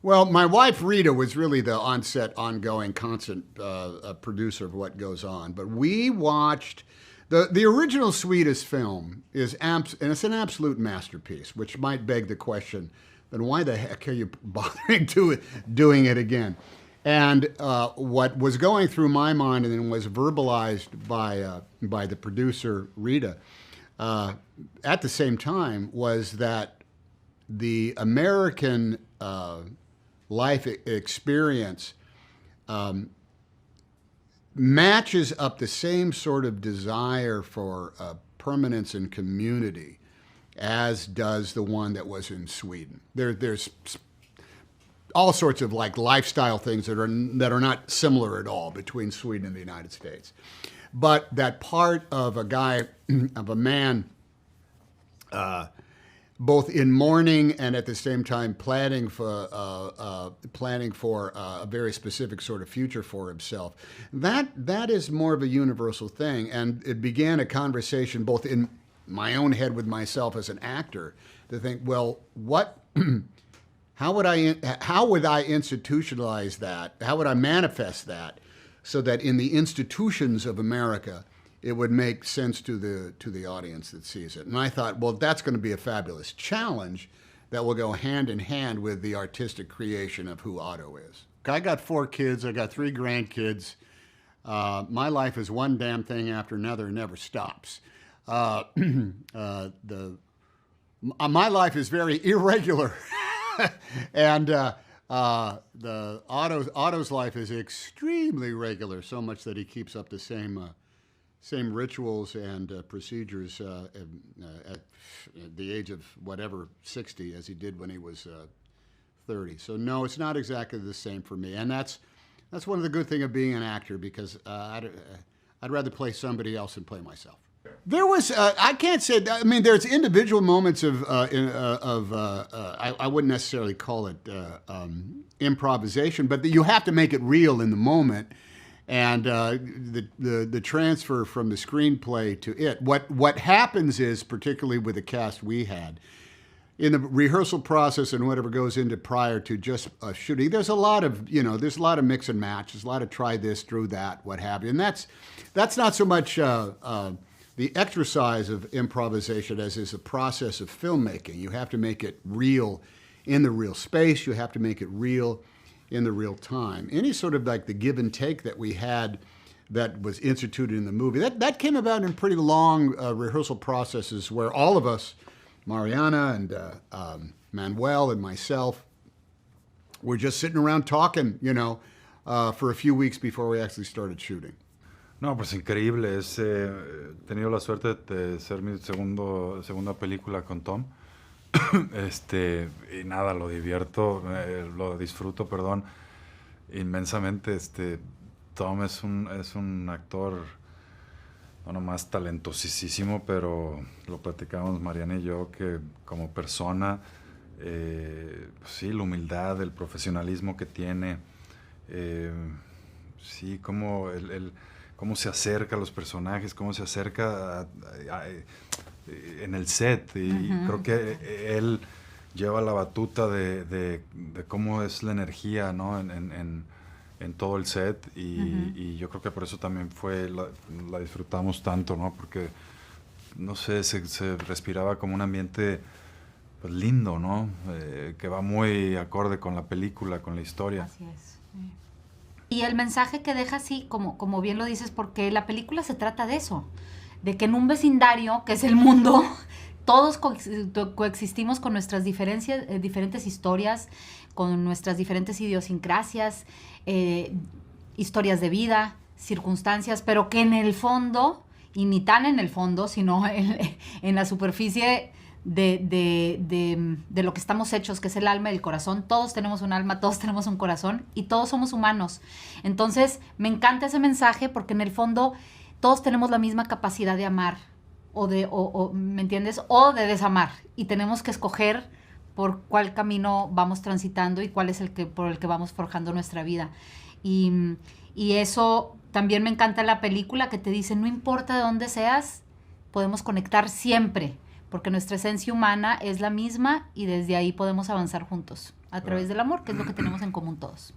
Well, my wife Rita was really the on-set, ongoing, constant producer of what goes on. But we watched the original Swedish film and it's an absolute masterpiece, which might beg the question, then why the heck are you bothering doing it again? And what was going through my mind and then was verbalized by the producer Rita at the same time was that the American life experience matches up the same sort of desire for permanence and community as does the one that was in Sweden. There's all sorts of like lifestyle things that are not similar at all between Sweden and the United States. But that part of a man, both in mourning and at the same time planning for a very specific sort of future for himself, that is more of a universal thing. And it began a conversation both in my own head with myself as an actor to think, well, how would I institutionalize that? How would I manifest that so that in the institutions of America, it would make sense to the audience that sees it? And I thought, well, that's going to be a fabulous challenge that will go hand in hand with the artistic creation of who Otto is. I got 4 kids. I got 3 grandkids. My life is one damn thing after another, never stops. My life is very irregular. And the Otto's life is extremely regular, so much that he keeps up the same rituals and procedures at the age of whatever 60 as he did when he was 30. So no, it's not exactly the same for me, and that's one of the good things of being an actor, because I'd rather play somebody else than play myself. There was, I can't say, I mean, there's individual moments of I wouldn't necessarily call it improvisation, but you have to make it real in the moment. And the transfer from the screenplay to it. What happens is, particularly with the cast we had, in the rehearsal process and whatever goes into prior to just shooting, there's a lot of mix and match. There's a lot of try this, do that, what have you. And that's not so much the exercise of improvisation as is a process of filmmaking. You have to make it real in the real space. You have to make it real in the real time. Any sort of like the give and take that we had that was instituted in the movie, that came about in pretty long rehearsal processes where all of us, Mariana and Manuel and myself, were just sitting around talking, for a few weeks before we actually started shooting. No, pues increíble. He tenido la suerte de ser mi segunda película con Tom. Y nada, lo disfruto, perdón, inmensamente. Tom es un actor no nomás talentosísimo, pero lo platicamos Mariana y yo, que como persona, sí, la humildad, el profesionalismo que tiene, sí, cómo se acerca a los personajes, cómo se acerca en el set, y creo que él lleva la batuta de cómo es la energía, ¿no? en todo el set, y yo creo que por eso también la disfrutamos tanto, ¿no? Porque, no sé, se respiraba como un ambiente pues lindo, ¿no? Que va muy acorde con la película, con la historia. Así es. Y el mensaje que deja, sí, como bien lo dices, porque la película se trata de eso, de que en un vecindario, que es el mundo, todos coexistimos con nuestras diferentes historias, con nuestras diferentes idiosincrasias, historias de vida, circunstancias, pero que en el fondo, y ni tan en el fondo, sino en la superficie de lo que estamos hechos, que es el alma y el corazón. Todos tenemos un alma, todos tenemos un corazón y todos somos humanos. Entonces, me encanta ese mensaje porque en el fondo todos tenemos la misma capacidad de amar ¿me entiendes? O de desamar, y tenemos que escoger por cuál camino vamos transitando y cuál es por el que vamos forjando nuestra vida. Y eso también me encanta en la película, que te dice, no importa de dónde seas, podemos conectar siempre, porque nuestra esencia humana es la misma y desde ahí podemos avanzar juntos a través del amor, que es lo que tenemos en común todos.